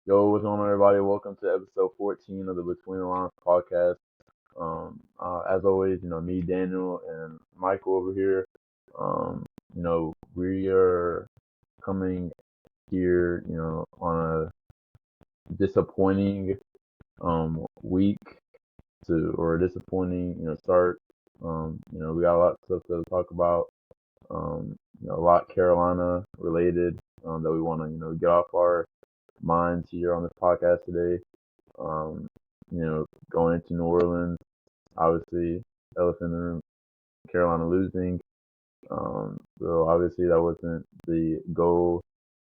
Yo, what's going on, everybody? Welcome to episode 14 of the Between the Lines podcast. As always, me, Daniel, and Michael over here. We are coming here, on a disappointing week or a disappointing, start. We got a lot of stuff to talk about. A lot Carolina related that we want to, get off our minds here on this podcast today. Going into New Orleans, obviously, elephant in the room, Carolina losing. So obviously that wasn't the goal,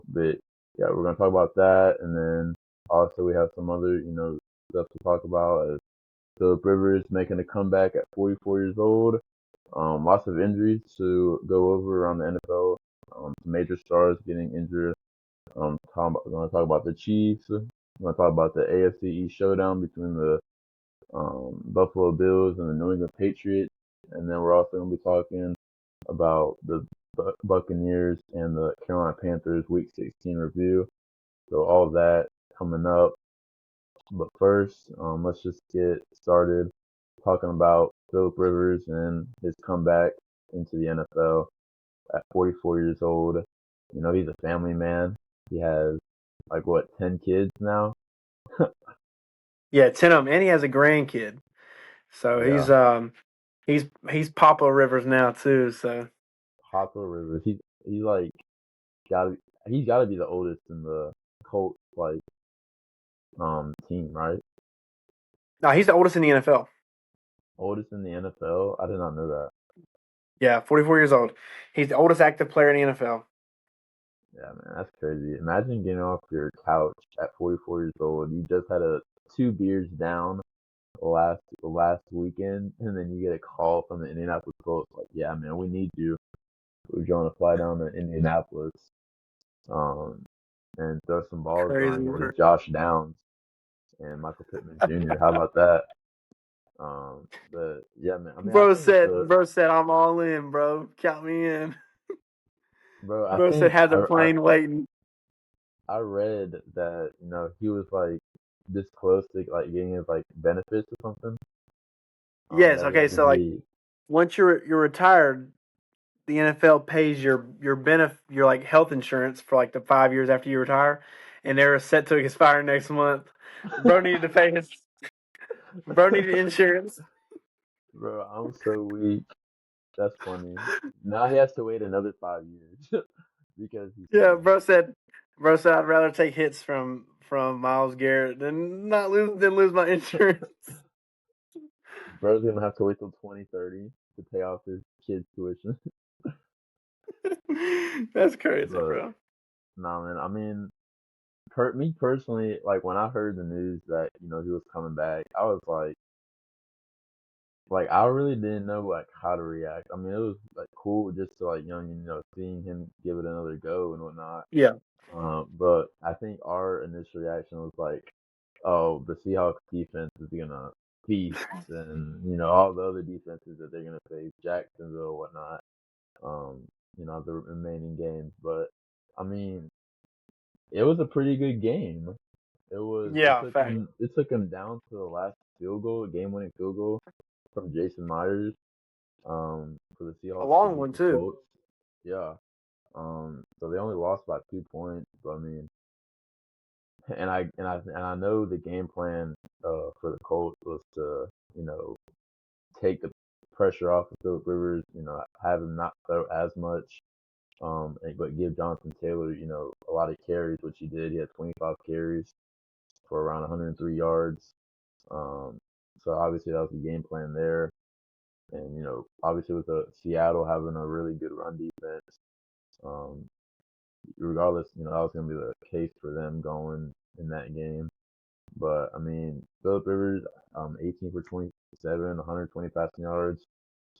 but yeah, we're gonna talk about that, and then also we have some other, stuff to talk about as Philip Rivers making a comeback at 44 years old. Lots of injuries to go over around the NFL. Some major stars getting injured. We're going to talk about the Chiefs. We're going to talk about the AFC East showdown between the Buffalo Bills and the New England Patriots. And then we're also going to be talking about the Buccaneers and the Carolina Panthers Week 16 review. So all of that coming up. But first, let's just get started talking about Philip Rivers and his comeback into the NFL at 44 years old. He's a family man. He has 10 kids now? Yeah, 10 of them, and he has a grandkid. So Yeah. he's Papa Rivers now too. So Papa Rivers. He's like he's gotta be the oldest in the Colts team, right? no, he's the oldest in the NFL. Oldest in the NFL? I did not know that. Yeah, 44 years old. He's the oldest active player in the NFL. Yeah, man, that's crazy. Imagine getting off your couch at 44 years old. You just had two beers down last weekend, and then you get a call from the Indianapolis Colts like, yeah, man, we need you. We're going to fly down to Indianapolis, and throw some balls Crazy. around with Josh Downs and Michael Pittman Jr. How about that? But yeah, man. I mean, I Bro think it's said, I'm all in, bro. Count me in. bro. I Bro said, think has a plane waiting. I read that he was this close to getting his benefits or something. Yes. That he Okay. had to So be. once you're retired, the NFL pays your health insurance for the 5 years after you retire, and they're set to expire next month. Bro needed to pay his. Bro needed insurance. Bro, I'm so weak. That's funny. Now he has to wait another 5 years because he's Yeah, playing. bro said I'd rather take hits from Myles Garrett than lose my insurance. Bro's gonna have to wait till 2030 to pay off his kid's tuition. That's crazy, But bro. nah, man. I mean, me personally, when I heard the news that he was coming back, I was I really didn't know how to react. I mean, it was cool just to seeing him give it another go and whatnot. Yeah. But I think our initial reaction was oh, the Seahawks defense is gonna feast, and all the other defenses that they're gonna face, Jacksonville, whatnot. Um, the remaining games, but I mean, it was a pretty good game. It Yeah, took fact. him down to the last field goal, game-winning field goal from Jason Myers, for the A Seahawks to long beat one the too. Colts. Yeah. So they only lost by 2 points, but I mean, and I know the game plan for the Colts was to take the pressure off of Philip Rivers, have him not throw as much, but give Jonathan Taylor, a lot of carries, which he did. He had 25 carries for around 103 yards. Um, so obviously that was the game plan there. And obviously with Seattle having a really good run defense, um, regardless, that was going to be the case for them going in that game. But I mean, Philip Rivers, 18 for 27, 120 passing yards,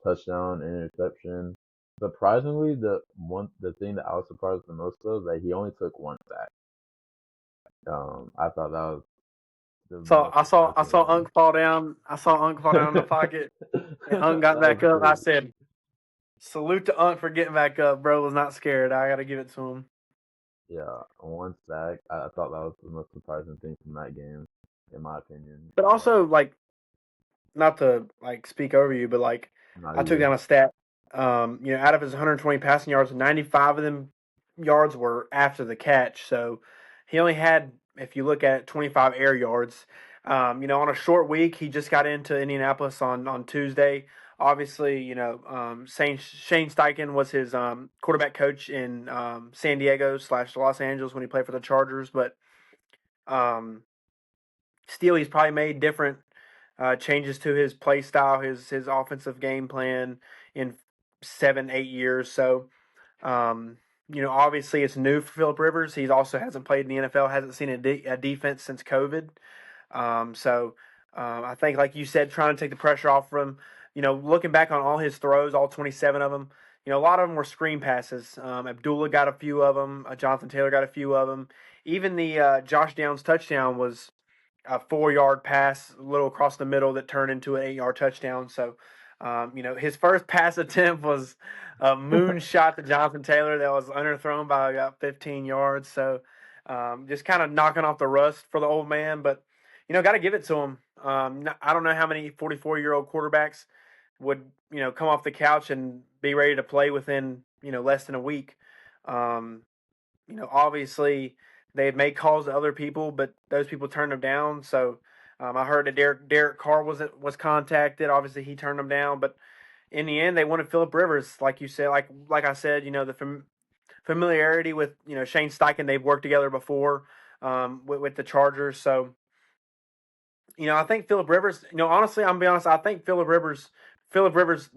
touchdown, interception. Surprisingly, the thing that I was surprised the most of that he only took one sack. I thought that was the So most I saw surprising Unc fall down. I saw Unc fall down in the thing. pocket, and Unc That got was back up. I crazy. said, "Salute to Unc for getting back up, bro. Was not scared. I got to give it to him." Yeah, one sack. I thought that was the most surprising thing from that game, in my opinion. But also, like, not to like speak over you, but like Not I took you. down a stat. Out of his 120 passing yards, 95 of them yards were after the catch. So he only had, if you look at it, 25 air yards. On a short week, he just got into Indianapolis on Tuesday. Obviously, Shane Steichen was his quarterback coach in San Diego / Los Angeles when he played for the Chargers. But um, still, he's probably made different changes to his play style, his offensive game plan in 7 8 years. So, obviously it's new for Philip Rivers. He also hasn't played in the NFL, hasn't seen a defense since COVID. I think, like you said, trying to take the pressure off from him. Looking back on all his throws, all 27 of them, a lot of them were screen passes. Abdullah got a few of them. Jonathan Taylor got a few of them. Even the Josh Downs touchdown was a 4 yard pass, a little across the middle that turned into an 8 yard touchdown. So, his first pass attempt was a moonshot to Jonathan Taylor that was underthrown by about 15 yards. So, just kind of knocking off the rust for the old man. But, got to give it to him. I don't know how many 44-year-old quarterbacks would, come off the couch and be ready to play within, less than a week. Um, obviously they had made calls to other people, but those people turned them down. So I heard that Derek Carr was contacted. Obviously, he turned them down, but in the end, they wanted Philip Rivers, like you said, like I said. The familiarity with Shane Steichen. They've worked together before with the Chargers, so I think Philip Rivers. Honestly, I'm gonna be honest. I think Philip Rivers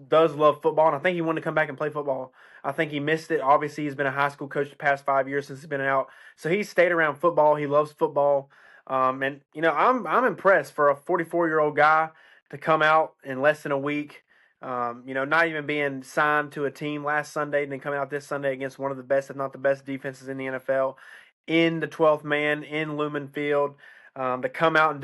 does love football, and I think he wanted to come back and play football. I think he missed it. Obviously, he's been a high school coach the past 5 years since he's been out, so he's stayed around football. He loves football, and I'm impressed for a 44-year-old guy to come out in less than a week. Not even being signed to a team last Sunday, and then coming out this Sunday against one of the best, if not the best, defenses in the NFL, in the 12th man in Lumen Field, to come out and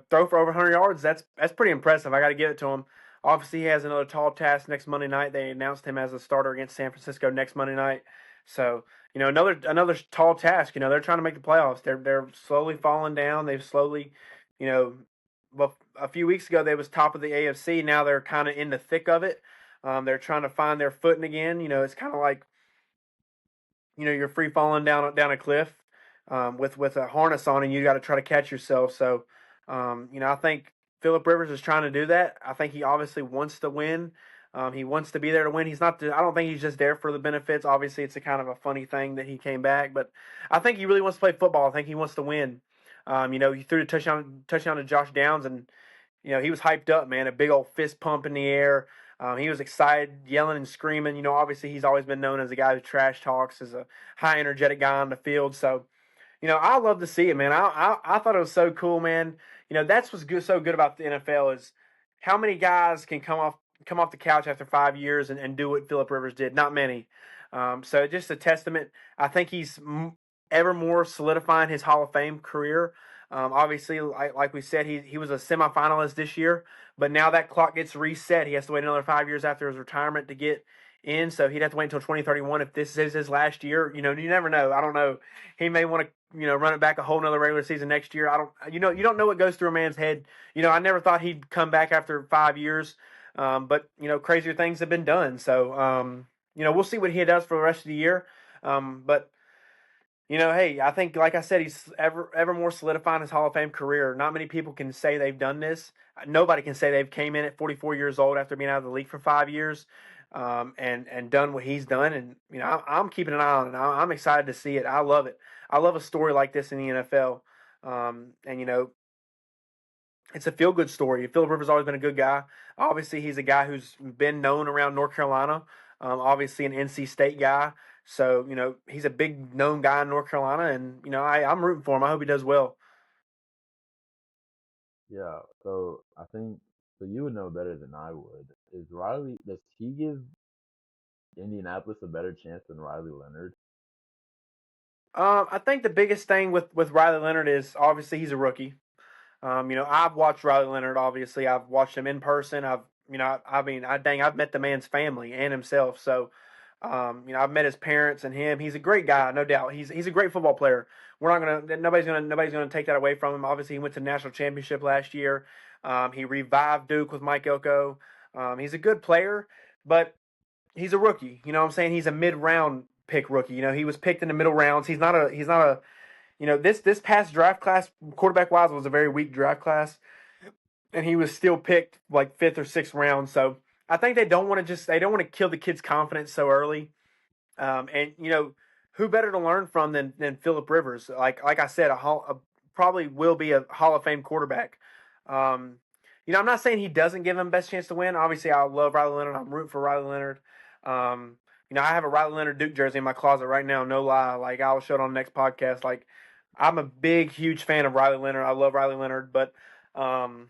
throw for over 100 yards. That's pretty impressive. I got to give it to him. Obviously, he has another tall task next Monday night. They announced him as a starter against San Francisco next Monday night. So, another tall task. They're trying to make the playoffs. They're slowly falling down. They've slowly, you know, well, a few weeks ago they was top of the AFC. Now they're kind of in the thick of it. They're trying to find their footing again. It's kind of like you're free falling down a cliff with a harness on, and you got to try to catch yourself. So, I think Philip Rivers is trying to do that. I think he obviously wants to win. He wants to be there to win. He's not. I don't think he's just there for the benefits. Obviously, it's a kind of a funny thing that he came back, but I think he really wants to play football. I think he wants to win. He threw the touchdown to Josh Downs, and he was hyped up, man. A big old fist pump in the air. He was excited, yelling and screaming. Obviously he's always been known as a guy who trash talks, as a high energetic guy on the field. So, I love to see it, man. I thought it was so cool, man. That's what's so good about the NFL is how many guys can come off the couch after 5 years and do what Philip Rivers did. Not many. So just a testament. I think he's ever more solidifying his Hall of Fame career. Obviously, like we said, he was a semifinalist this year, but now that clock gets reset. He has to wait another 5 years after his retirement to get in, so he'd have to wait until 2031 if this is his last year. You never know. I don't know. He may want to run it back a whole nother regular season next year. I don't you don't know what goes through a man's head. I never thought he'd come back after 5 years, but crazier things have been done. So we'll see what he does for the rest of the year. But hey, I think, like I said, he's ever more solidifying his Hall of Fame career. Not many people can say they've done this. Nobody can say they've came in at 44 years old after being out of the league for 5 years, and done what he's done. And I'm keeping an eye on it. I'm excited to see it. I love it. I love a story like this in the NFL. And it's a feel good story. Philip Rivers has always been a good guy. Obviously, he's a guy who's been known around North Carolina. Obviously, an NC State guy. So, he's a big known guy in North Carolina. And, I'm rooting for him. I hope he does well. Yeah. So I think so. You would know better than I would. Is Riley? Does he give Indianapolis a better chance than Riley Leonard? I think the biggest thing with Riley Leonard is obviously he's a rookie. I've watched Riley Leonard. Obviously, I've watched him in person. I've met the man's family and himself. So, I've met his parents and him. He's a great guy, no doubt. He's a great football player. We're not gonna nobody's gonna take that away from him. Obviously, he went to the national championship last year. He revived Duke with Mike Elko. He's a good player, but he's a rookie. You know what I'm saying? He's a mid round pick rookie. He was picked in the middle rounds. He's not a this past draft class quarterback wise was a very weak draft class, and he was still picked like fifth or sixth round. So I think they don't want to kill the kid's confidence so early. And who better to learn from than Philip Rivers? Like I said, probably will be a Hall of Fame quarterback. Um, I'm not saying he doesn't give him best chance to win. Obviously, I love Riley Leonard. I'm rooting for Riley Leonard. Um, I have a Riley Leonard Duke jersey in my closet right now. No lie. Like I'll show it on the next podcast. Like I'm a big, huge fan of Riley Leonard. I love Riley Leonard, but um,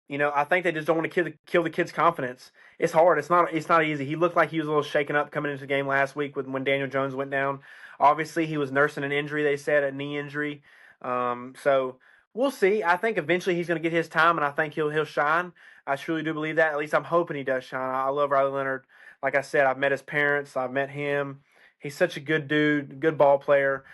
I think they just don't want to kill the kid's confidence. It's hard. It's not easy. He looked like he was a little shaken up coming into the game last week when Daniel Jones went down. Obviously, he was nursing an injury. They said a knee injury. So we'll see. I think eventually he's going to get his time, and I think he'll shine. I truly do believe that. At least I'm hoping he does shine. I love Riley Leonard. Like I said, I've met his parents. I've met him. He's such a good dude, good ball player.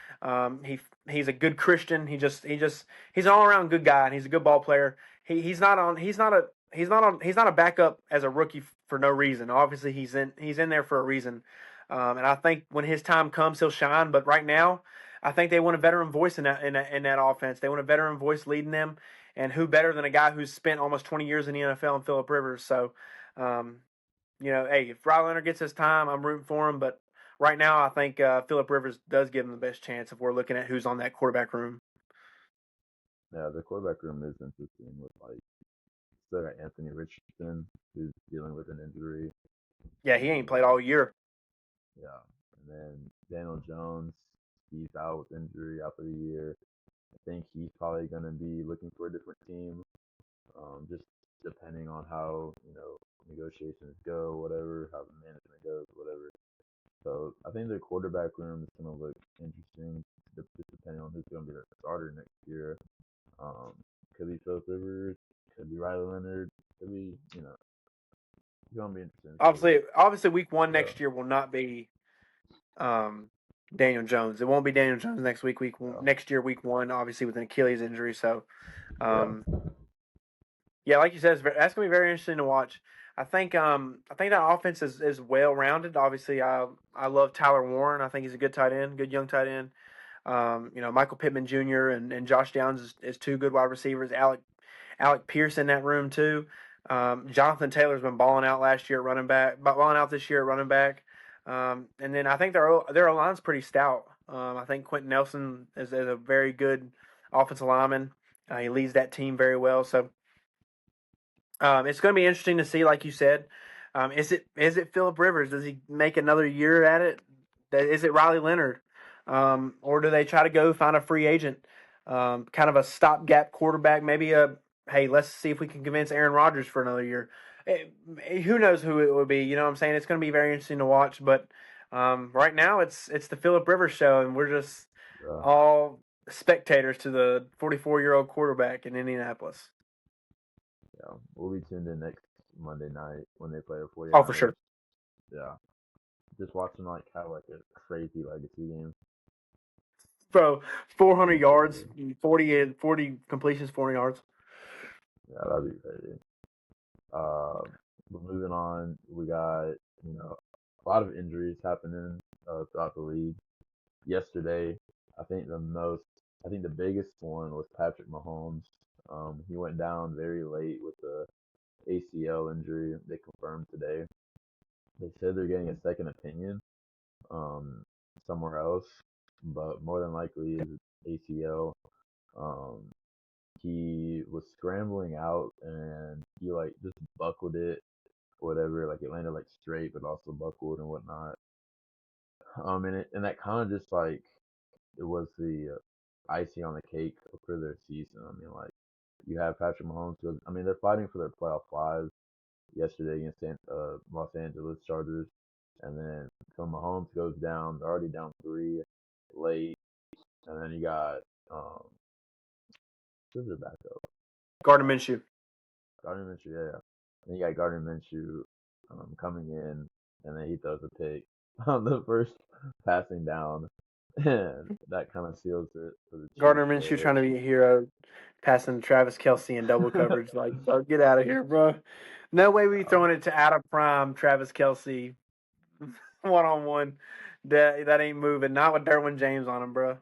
He's a good Christian. He's an all around good guy, and he's a good ball player. He's not a backup as a rookie for no reason. Obviously, he's in there for a reason, and I think when his time comes, he'll shine. But right now, I think they want a veteran voice in that offense. They want a veteran voice leading them, and who better than a guy who's spent almost 20 years in the NFL and Philip Rivers. So, um, hey, if Riley Leonard gets his time, I'm rooting for him. But right now, I think Philip Rivers does give him the best chance if we're looking at who's on that quarterback room. Yeah, the quarterback room is interesting with still got Anthony Richardson who's dealing with an injury, Yeah, he ain't and played all year. yeah, and then Daniel Jones, he's out with injury out for the year. I think he's probably gonna be looking for a different team, just depending on how negotiations go, whatever, how the management goes, whatever. So I think the quarterback room is gonna look interesting, just depending on who's gonna be the starter next year. Um, could be Philip Rivers, could be Riley Leonard, could be it's gonna be interesting to see. Obviously, week one Yeah, next year will not be um, Daniel Jones. It won't be Daniel Jones yeah, next year, week one. Obviously, with an Achilles injury. So, yeah, um, yeah, like you said, that's gonna be very interesting to watch. I think that offense is well rounded. Obviously, I love Tyler Warren. I think he's a good tight end, good young tight end. Michael Pittman Jr. and Josh Downs is two good wide receivers. Alec Pierce in that room too. Jonathan Taylor's been balling out last year at running back, balling out this year at running back. And then I think their line's pretty stout. I think Quentin Nelson is a very good offensive lineman. He leads that team very well. So it's going to be interesting to see, like you said. Is it Philip Rivers? Does he make another year at it? Is it Riley Leonard, or do they try to go find a free agent, kind of a stopgap quarterback? Maybe hey, let's see if we can convince Aaron Rodgers for another year. Who knows who it would be? You know what I'm saying? It's going to be very interesting to watch. But right now, it's the Philip Rivers show, and we're just yeah, all spectators to the 44-year-old quarterback in Indianapolis. yeah. We'll be tuned in next Monday night when they play the Oh, for 49ers. sure. Yeah, just watching have a crazy legacy game. Bro, 400 Be yards, crazy. 40 completions, 400 yards. Yeah, that'd be crazy. Uh, but moving on, we got a lot of injuries happening throughout the league. Yesterday, I think the biggest one was Patrick Mahomes. He went down very late with the ACL injury. They confirmed today. They said they're getting a second opinion um, somewhere else, but more than likely is ACL. Um, he was scrambling out and he just buckled it, whatever. Like it landed straight, but also buckled and whatnot. And that kind of just it was the icing on the cake for their season. I mean, you have Patrick Mahomes. I mean, they're fighting for their playoff lives yesterday against Los Angeles Chargers, and then so Mahomes goes down. They're already down three late, and then you got who's their backup? Gardner Uh, Minshew. Gardner Minshew. Yeah, yeah. Then you got Gardner Minshew coming in. and then he throws a pick on the first passing down, and that kind of seals it for the Chiefs Gardner Minshew there. trying to be a hero, passing Travis Kelce in double coverage. Like, bro, get out of here, bro. No way we Uh, throwing it to out of prime Travis Kelce 1-on-1. That ain't moving. Not with Derwin James on him, bro.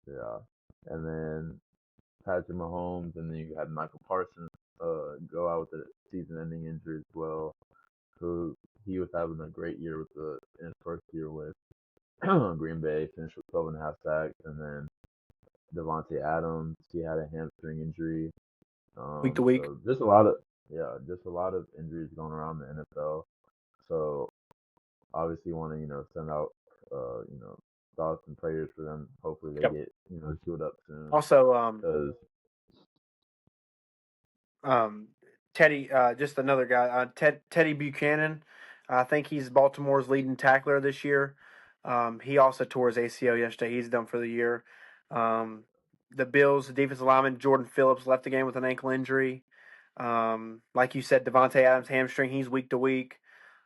yeah, and then Patrick Mahomes, and then you had Michael Parsons go out with a season-ending injury as well. Who he was having a great year with in his first year with Green Bay, finished with 12.5 sacks, and then Devontae Adams, he had a hamstring injury. Week to week. So just a lot of injuries going around the NFL. So obviously want to send out thoughts and prayers for them. Hopefully they Yep. get healed up soon. Also, Because um, Teddy, just another guy, Teddy Buchanan. I think he's Baltimore's leading tackler this year. He also tore his ACL yesterday. He's done for the year. The Bills' defensive lineman Jordan Phillips left the game with an ankle injury. Like you said, Devontae Adams hamstring. He's week to week.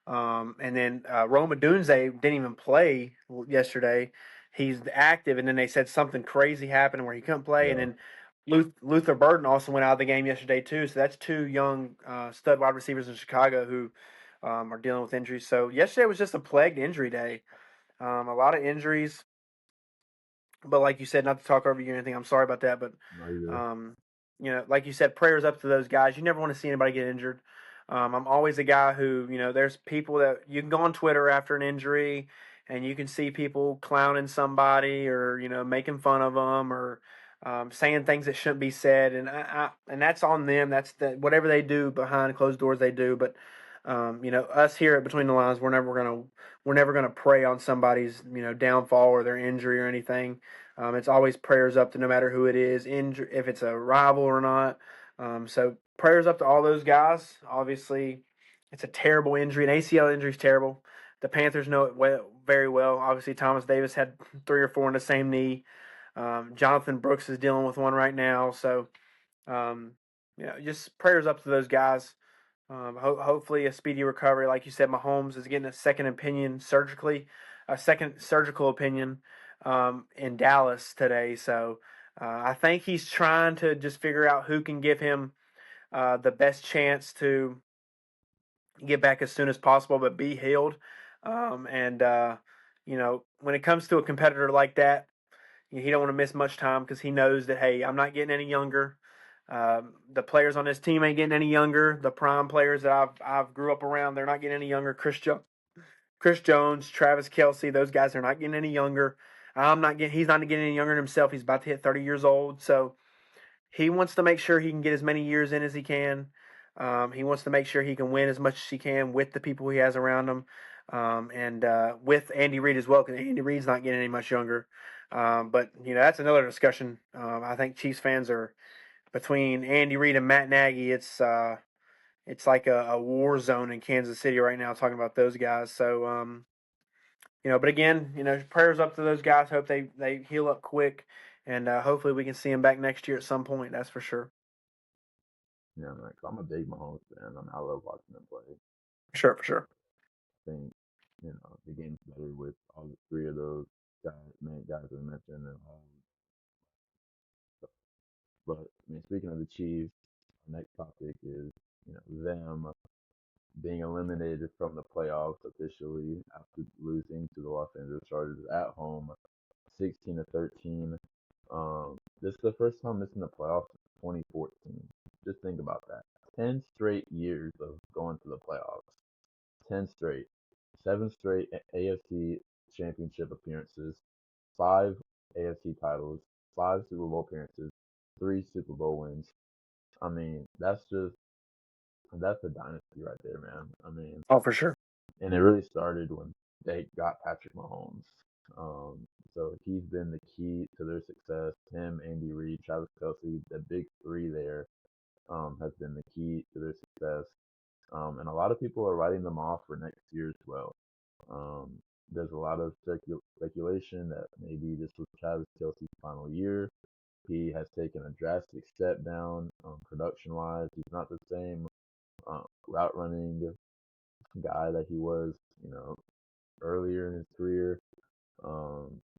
And then Roma Dunze didn't even play yesterday. He's active, and then they said something crazy happened where he couldn't play. And yeah, then Luther Burden also went out of the game yesterday too. So that's two young stud wide receivers in Chicago who are dealing with injuries. So yesterday was just a plagued injury day. A lot of injuries, but like you said, not to talk over you or anything. I'm sorry about that, but no, either. um, like you said, prayers up to those guys. You never want to see anybody get injured. I'm always a guy who, there's people that you can go on Twitter after an injury and you can see people clowning somebody or, making fun of them or saying things that shouldn't be said. And that's on them. That's whatever they do behind closed doors, they do. But, us here at Between the Lines, we're never gonna prey on somebody's, downfall or their injury or anything. It's always prayers up to no matter who it is, if it's a rival or not. So prayers up to all those guys. Obviously, it's a terrible injury. An ACL injury is terrible. The Panthers know it very well. Obviously, Thomas Davis had 3 or 4 in the same knee. Jonathan Brooks is dealing with one right now. So, um, just prayers up to those guys. Hopefully, a speedy recovery. Like you said, Mahomes is getting a second surgical opinion in Dallas today. So I think he's trying to just figure out who can give him the best chance to get back as soon as possible, but be healed. And when it comes to a competitor like that, he don't want to miss much time because he knows that, hey, I'm not getting any younger. The players on this team ain't getting any younger. The prime players that I've grew up around, they're not getting any younger. Chris Jones, Travis Kelce, those guys are not getting any younger. He's not getting any younger himself. He's about to hit 30 years old. So he wants to make sure he can get as many years in as he can. He wants to make sure he can win as much as he can with the people he has around him, and with Andy Reid as well, because Andy Reid's not getting any much younger. But that's another discussion. I think Chiefs fans are between Andy Reid and Matt Nagy. It's like a war zone in Kansas City right now, talking about those guys. So but again, prayers up to those guys. Hope they heal up quick, and hopefully we can see them back next year at some point. That's for sure. Yeah, man, 'cause I'm a big Mahomes fan. I love watching him play. Sure, for sure. I think the game's better with all three of those guys I mentioned. But I mean, speaking of the Chiefs, our next topic is them being eliminated from the playoffs officially after losing to the Los Angeles Chargers at home, 16-13. This is the first time missing the playoffs since 2014. Just think about that. 10 straight years of going to the playoffs. 10 straight. 7 straight AFC championship appearances. 5 AFC titles. 5 Super Bowl appearances. 3 Super Bowl wins. I mean, that's the dynasty right there, man. I mean, Oh, for sure. and it really started when they got Patrick Mahomes. Um, so he's been the key to their success. Him, Andy Reid, Travis Kelce, the big three there, has been the key to their success. And a lot of people are writing them off for next year as well. Um, there's a lot of speculation that maybe this was Travis Kelce's final year. He has taken a drastic step down production wise. He's not the same route running guy that he was, earlier in his career.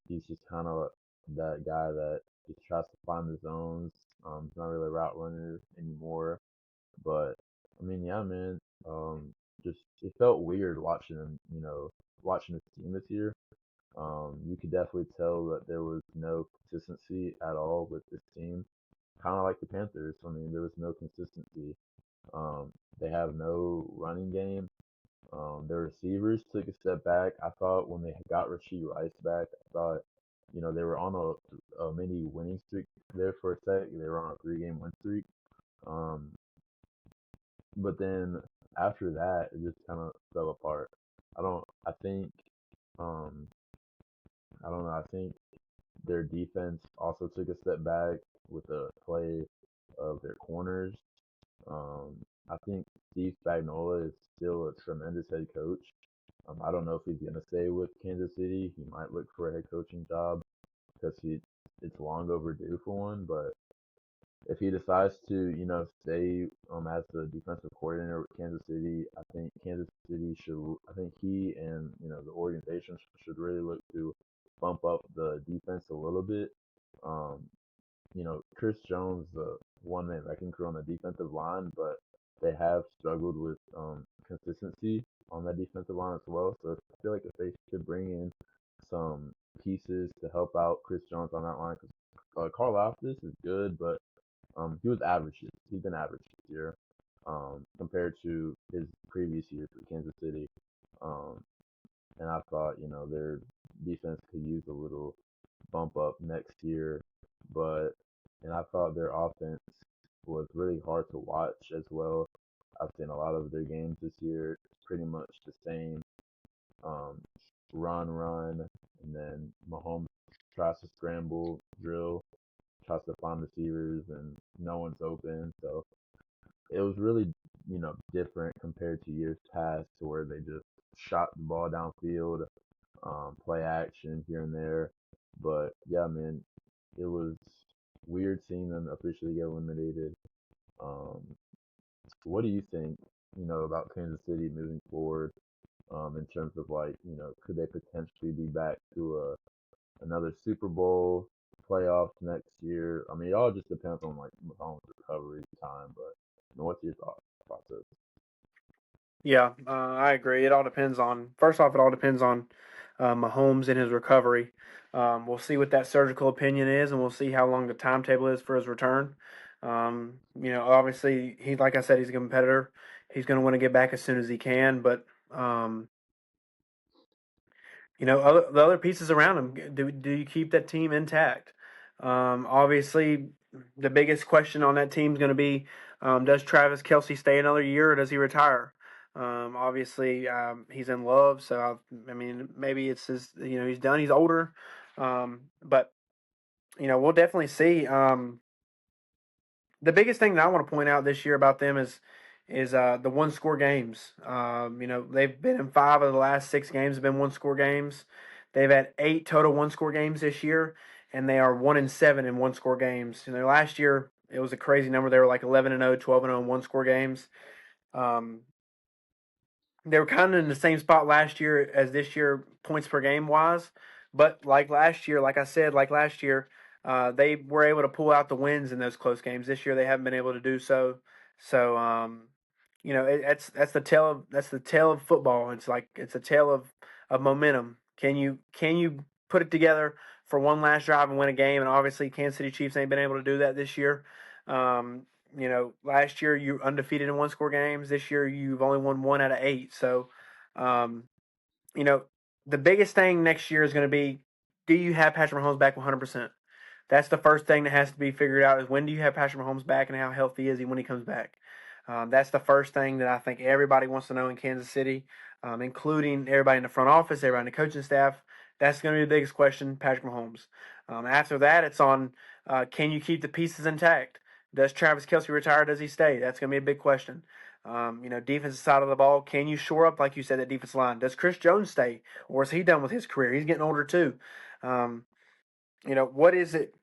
He's just kind of that guy that just tries to find the zones. He's not really a route runner anymore. But I mean, yeah, man. Just it felt weird watching him, watching his team this year. You could definitely tell that there was no consistency at all with this team. Kind of like the Panthers. I mean, there was no consistency. They have no running game. Their receivers took a step back. I thought when they got Rasheed Rice back, I thought, they were on a mini winning streak there for a sec. They were on a 3-game win streak. Um, but then after that, it just kind of fell apart. I don't. I think. Um, I don't know. I think their defense also took a step back with the play of their corners. Um, I think Steve Spagnuolo is still a tremendous head coach. I don't know if he's gonna stay with Kansas City. He might look for a head coaching job because it's long overdue for one. But if he decides to, stay as the defensive coordinator with Kansas City, I think Kansas City should. I think he and the organization should really look to bump up the defense a little bit. Um, Chris Jones, the one man wrecking crew on the defensive line, but they have struggled with consistency on that defensive line as well. So I feel like if they could bring in some pieces to help out Chris Jones on that line, because Carl Loftus is good, but he was average. He's been average this year compared to his previous years with Kansas City. Um, and I thought, their defense could use a little bump up next year. But and I thought their offense was really hard to watch as well. I've seen a lot of their games this year. It's pretty much the same um, run, and then Mahomes tries to scramble, drill, tries to find receivers, and no one's open. So it was really, different compared to years past, to where they just shot the ball downfield, play action here and there. But yeah, man, it was weird seeing them officially get eliminated. Um, what do you think, about Kansas City moving forward, in terms of like, could they potentially be back to another Super Bowl playoffs next year? I mean, it all just depends on like Mahomes' recovery time, but what's your thought process? Yeah, I agree. It all depends on, first off, it all depends on Mahomes and his recovery. We'll see what that surgical opinion is, and we'll see how long the timetable is for his return. Obviously, like I said, he's a competitor. He's going to want to get back as soon as he can, but um, the other pieces around him. Do you keep that team intact? Obviously, the biggest question on that team is going to be: does Travis Kelsey stay another year, or does he retire? Obviously, he's in love, so I mean, maybe it's his. He's done. He's older, but we'll definitely see. The biggest thing that I want to point out this year about them is the one score games. They've been in 5 of the last 6 games have been one score games. They've had 8 total one score games this year, and they are 1-7 in one score games. Last year it was a crazy number. They were like 11-0, 12-0 in one score games. Um, they were kind of in the same spot last year as this year, points per game wise. But like last year, like I said, like last year, they were able to pull out the wins in those close games. This year, they haven't been able to do so. So, that's the tale of football. It's like it's a tale of momentum. Can you put it together for one last drive and win a game? And obviously, Kansas City Chiefs ain't been able to do that this year. Um, last year you undefeated in one score games. This year you've only won 1 out of 8. So, um, you know, the biggest thing next year is going to be, do you have Patrick Mahomes back 100%? That's the first thing that has to be figured out, is when do you have Patrick Mahomes back and how healthy is he when he comes back? That's the first thing that I think everybody wants to know in Kansas City, including everybody in the front office, everybody in the coaching staff. That's going to be the biggest question, Patrick Mahomes. After that, it's on, can you keep the pieces intact? Does Travis Kelsey retire? Does he stay? That's going to be a big question. Defensive side of the ball, can you shore up, like you said, that defensive line? Does Chris Jones stay, or is he done with his career? He's getting older too. Um, what is it?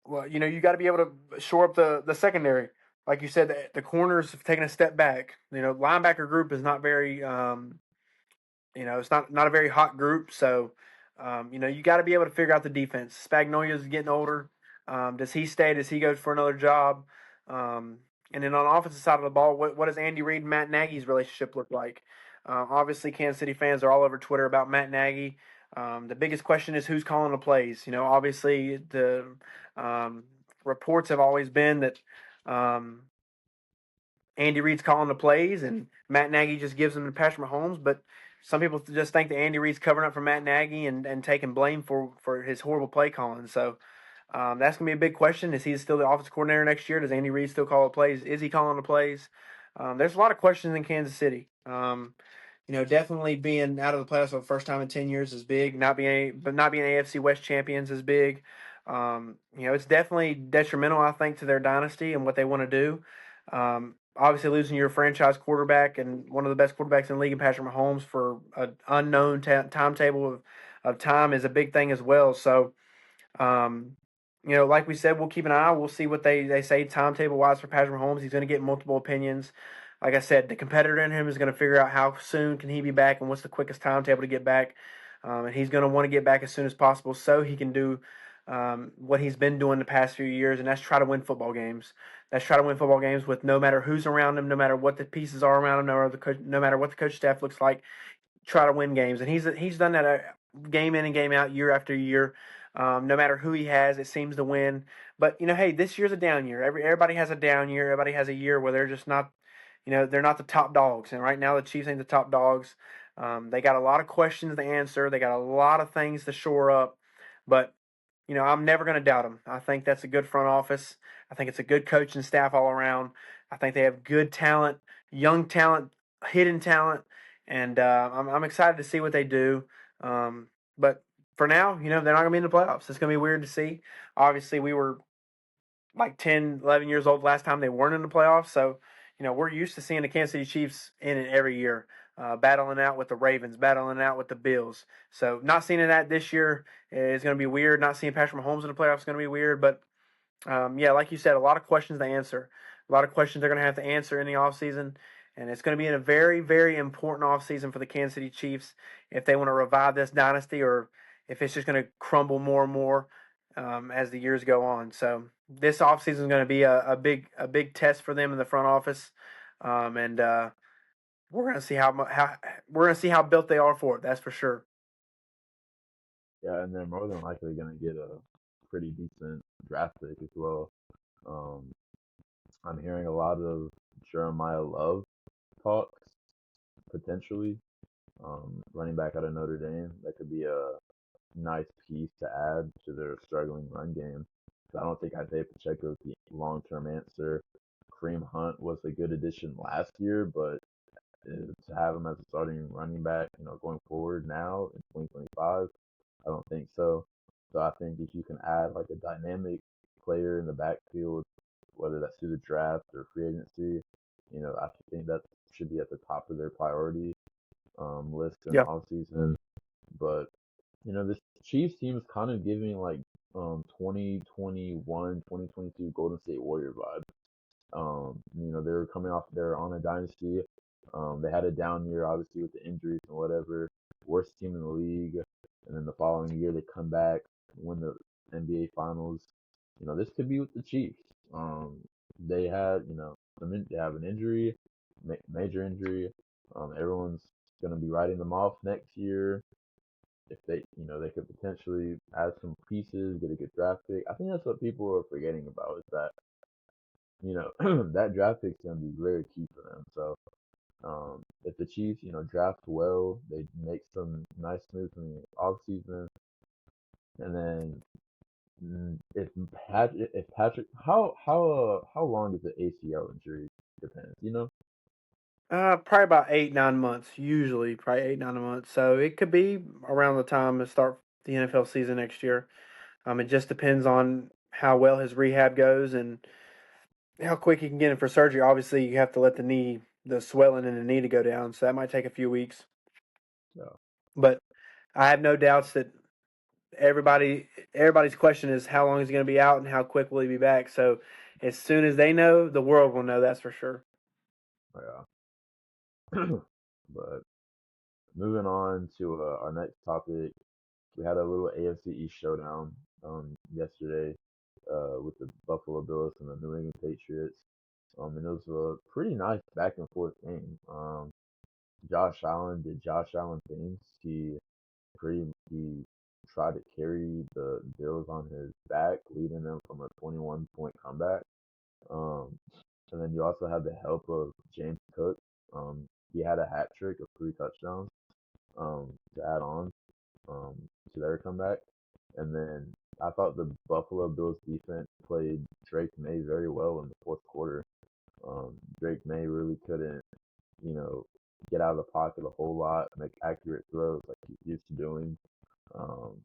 Well, you got to be able to shore up the secondary. like you said, the corners have taken a step back. Linebacker group is not very it's not a very hot group. So, you got to be able to figure out the defense. Spagnuolo is getting older. Does he stay? Does he go for another job? And then on the offensive side of the ball, what does Andy Reid and Matt Nagy's relationship look like? Obviously, Kansas City fans are all over Twitter about Matt Nagy. The biggest question is who's calling the plays. Obviously the reports have always been that Andy Reid's calling the plays and Matt Nagy just gives them to Patrick Mahomes. But some people just think that Andy Reid's covering up for Matt Nagy and taking blame for his horrible play calling. So that's going to be a big question. Is he still the offensive coordinator next year? Does Andy Reid still call the plays? Is he calling the plays? There's a lot of questions in Kansas City. Definitely being out of the playoffs for the first time in 10 years is big. Not being AFC West champions is big. It's definitely detrimental, I think, to their dynasty and what they want to do. Obviously, losing your franchise quarterback and one of the best quarterbacks in the league, in Patrick Mahomes, for an unknown timetable of time is a big thing as well. So, like we said, we'll keep an eye. We'll see what they say timetable wise for Patrick Mahomes. He's going to get multiple opinions. Like I said, the competitor in him is going to figure out how soon can he be back and what's the quickest timetable to get back. And he's going to want to get back as soon as possible so he can do what he's been doing the past few years, and that's try to win football games. That's try to win football games with no matter who's around him, no matter what the pieces are around him, no matter what the coach staff looks like. Try to win games, and he's done that game in and game out, year after year. No matter who he has, it seems to win. But hey, this year's a down year. Everybody has a down year. Everybody has a year where they're just not, they're not the top dogs. And right now, the Chiefs ain't the top dogs. They got a lot of questions to answer. They got a lot of things to shore up. But I'm never going to doubt them. I think that's a good front office. I think it's a good coaching staff all around. I think they have good talent, young talent, hidden talent, and I'm excited to see what they do. But for now, they're not going to be in the playoffs. It's going to be weird to see. Obviously, we were like 10, 11 years old last time they weren't in the playoffs. So, we're used to seeing the Kansas City Chiefs in it every year, battling out with the Ravens, battling out with the Bills. So, not seeing that this year is going to be weird. Not seeing Patrick Mahomes in the playoffs is going to be weird. But, like you said, a lot of questions to answer. A lot of questions they're going to have to answer in the offseason. And it's going to be a very, very important offseason for the Kansas City Chiefs if they want to revive this dynasty or if it's just going to crumble more and more as the years go on. So this offseason is going to be a big test for them in the front office, and we're going to see how built they are for it. That's for sure. Yeah, and they're more than likely going to get a pretty decent draft pick as well. Um, I'm hearing a lot of Jeremiah Love talks potentially. Running back out of Notre Dame, that could be a nice piece to add to their struggling run game. So I don't think Isaiah Pacheco is the long-term answer. Kareem Hunt was a good addition last year, but to have him as a starting running back, going forward now in 2025, I don't think so. So I think if you can add like a dynamic player in the backfield, whether that's through the draft or free agency, I think that should be at the top of their priority list in the Yeah. offseason. But this Chiefs team is kind of giving like 2021, 2022 Golden State Warrior vibe. They're coming off, they're on a dynasty. They had a down year, obviously, with the injuries and whatever. Worst team in the league. And then the following year, they come back, win the NBA Finals. This could be with the Chiefs. They had, they have an injury, major injury. Everyone's going to be writing them off next year. If they could potentially add some pieces, get a good draft pick. I think that's what people are forgetting about is that, that draft pick's going to be very key for them. So, if the Chiefs, draft well, they make some nice moves in the offseason, and then if Patrick, how long is the ACL injury? Depends. Probably about 8-9 months. Usually, probably 8-9 months. So it could be around the time to start the NFL season next year. It just depends on how well his rehab goes and how quick he can get in for surgery. Obviously, you have to let the swelling in the knee to go down, so that might take a few weeks. So But I have no doubts that everybody's question is how long is he going to be out and how quick will he be back. So as soon as they know, the world will know. That's for sure. Yeah. But moving on to our next topic, we had a little AFC East showdown yesterday with the Buffalo Bills and the New England Patriots. And it was a pretty nice back and forth game. Josh Allen did Josh Allen things. He tried to carry the Bills on his back, leading them from a 21-point comeback. Um, and then you also had the help of James Cook. He had a hat trick of 3 touchdowns to add on um, to their comeback. And then I thought the Buffalo Bills defense played Drake May very well in the fourth quarter. Drake May really couldn't, you know, get out of the pocket a whole lot, make accurate throws like he's used to doing. Um,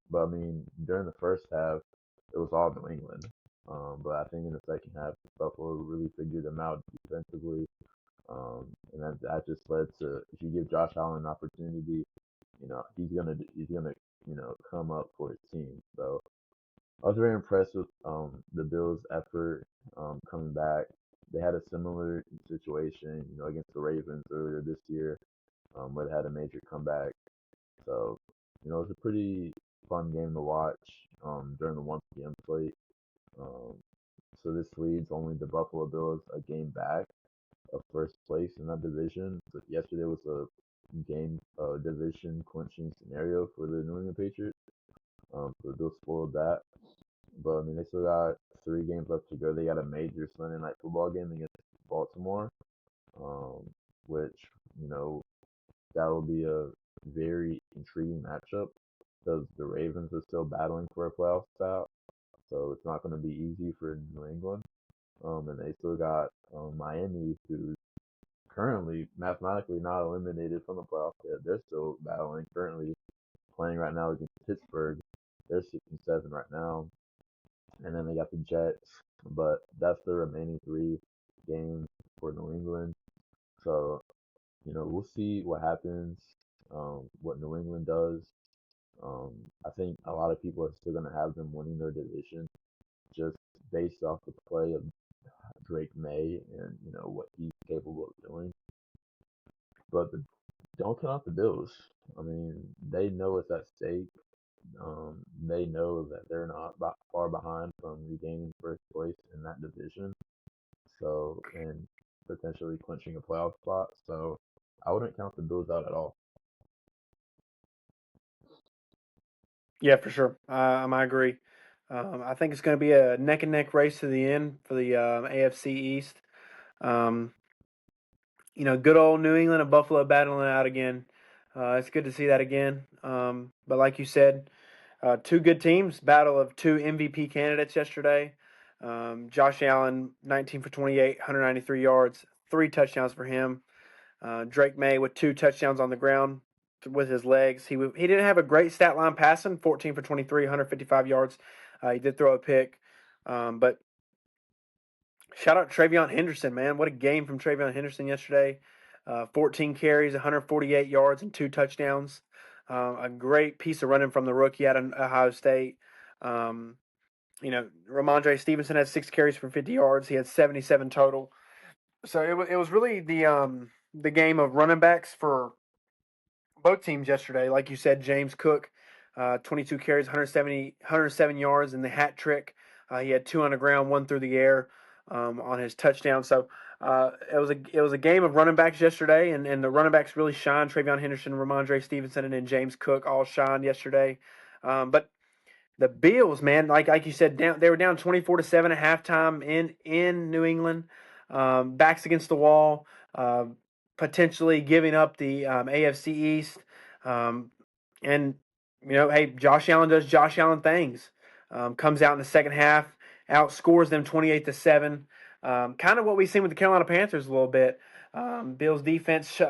but I mean, during the first half, it was all New England. But I think in the second half, Buffalo really figured them out defensively. And that just led to, if you give Josh Allen an opportunity, he's gonna come up for his team. So I was very impressed with the Bills' effort coming back. They had a similar situation, against the Ravens earlier this year, where they had a major comeback. So, it was a pretty fun game to watch during the 1 p.m. slate. Um, so this leads only the Buffalo Bills a game back of first place in that division. So yesterday was a game division clinching scenario for the New England Patriots. So the Bills spoiled that. But I mean, they still got 3 games left to go. They got a major Sunday night football game against Baltimore, um, which you know that will be a very intriguing matchup because the Ravens are still battling for a playoff spot, so it's not going to be easy for New England. And they still got Miami, who's currently mathematically not eliminated from the playoffs yet. They're still battling, currently playing right now against Pittsburgh. They're 6-7 right now, and then they got the Jets. But that's the remaining 3 games for New England. So we'll see what happens, what New England does. I think a lot of people are still going to have them winning their division just based off the play of Drake May and what he's capable of doing. But don't count out the Bills. I mean, they know it's at stake. They know that they're not far behind from regaining first place in that division. So, and potentially clinching a playoff spot. So, I wouldn't count the Bills out at all. Yeah, for sure. I agree. I think it's going to be a neck and neck race to the end for the AFC East. Um, good old New England and Buffalo battling it out again. It's good to see that again. But like you said, 2 good teams, battle of 2 MVP candidates yesterday. Josh Allen, 19 for 28, 193 yards, 3 touchdowns for him. Drake May with 2 touchdowns on the ground with his legs. He didn't have a great stat line passing, 14 for 23, 155 yards. He did throw a pick, but shout out to TreVeyon Henderson, man. What a game from TreVeyon Henderson yesterday. 14 carries, 148 yards, and 2 touchdowns. A great piece of running from the rookie out of Ohio State. Um, Ramondre Stevenson had 6 carries for 50 yards. He had 77 total. So it was really the game of running backs for both teams yesterday. Like you said, James Cook, 22 carries, 107 yards, and the hat trick. He had 2 on the ground, 1 through the air on his touchdown. So it was a game of running backs yesterday, and the running backs really shined. TreVeyon Henderson, Ramondre Stevenson, and then James Cook all shined yesterday. But the Bills, man, like you said, they were down 24-7 at halftime in New England, backs against the wall, potentially giving up the AFC East. Um, and hey, Josh Allen does Josh Allen things. Comes out in the second half, outscores them 28-7. Kind of what we've seen with the Carolina Panthers a little bit. Bills defense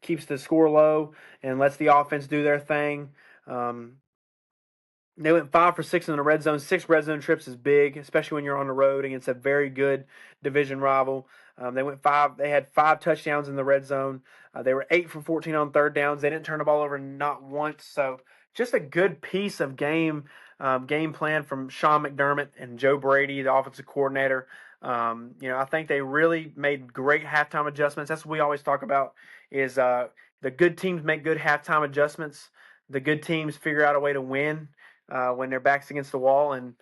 keeps the score low and lets the offense do their thing. They went 5 for 6 in the red zone. 6 red zone trips is big, especially when you're on the road against a very good division rival. They had 5 touchdowns in the red zone. They were 8 for 14 on third downs. They didn't turn the ball over not once. So just a good piece of game plan from Sean McDermott and Joe Brady, the offensive coordinator. I think they really made great halftime adjustments. That's what we always talk about is the good teams make good halftime adjustments. The good teams figure out a way to win when their back's against the wall. And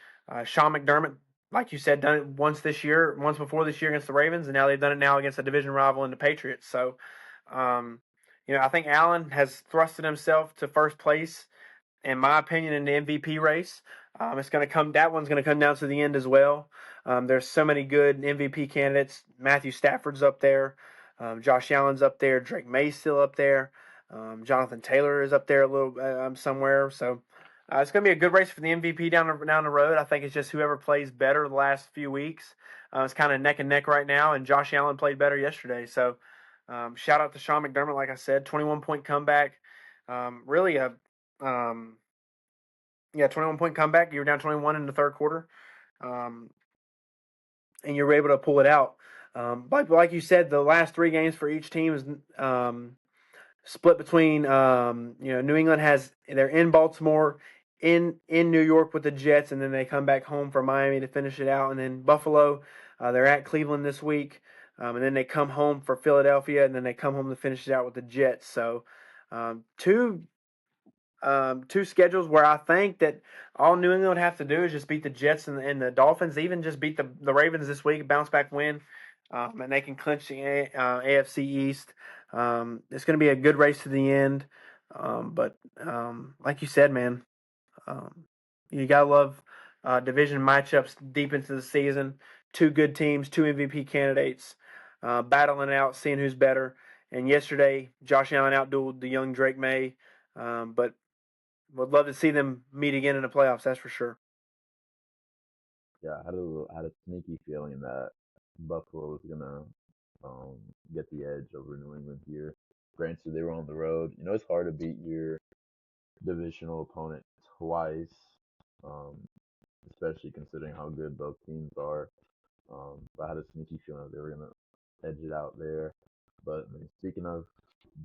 Sean McDermott, like you said, done it once before this year against the Ravens, and now they've done it now against a division rival in the Patriots. So, I think Allen has thrusted himself to first place in my opinion, in the MVP race. It's going to come. That one's going to come down to the end as well. There's so many good MVP candidates. Matthew Stafford's up there. Josh Allen's up there. Drake May's still up there. Jonathan Taylor is up there a little somewhere. So it's going to be a good race for the MVP down the road. I think it's just whoever plays better the last few weeks. It's kind of neck and neck right now, and Josh Allen played better yesterday. So shout out to Sean McDermott, like I said, 21-point comeback. Really a 21-point comeback. You were down 21 in the third quarter, and you were able to pull it out. But like you said, the last three games for each team is split between. New England they're in Baltimore, in New York with the Jets, and then they come back home for Miami to finish it out, and then Buffalo. They're at Cleveland this week, and then they come home for Philadelphia, and then they come home to finish it out with the Jets. So two schedules where I think that all New England would have to do is just beat the Jets and the Dolphins, even just beat the Ravens this week, bounce back win, and they can clinch the AFC East. It's going to be a good race to the end. But like you said, man, you got to love division matchups deep into the season. Two good teams, two MVP candidates, battling it out, seeing who's better. And yesterday, Josh Allen outdueled the young Drake May. But would love to see them meet again in the playoffs. That's for sure. Yeah, I had a sneaky feeling that Buffalo was gonna um, get the edge over New England here. Granted, they were on the road. It's hard to beat your divisional opponent twice, um, especially considering how good both teams are. But I had a sneaky feeling that they were gonna edge it out there. But I mean, speaking of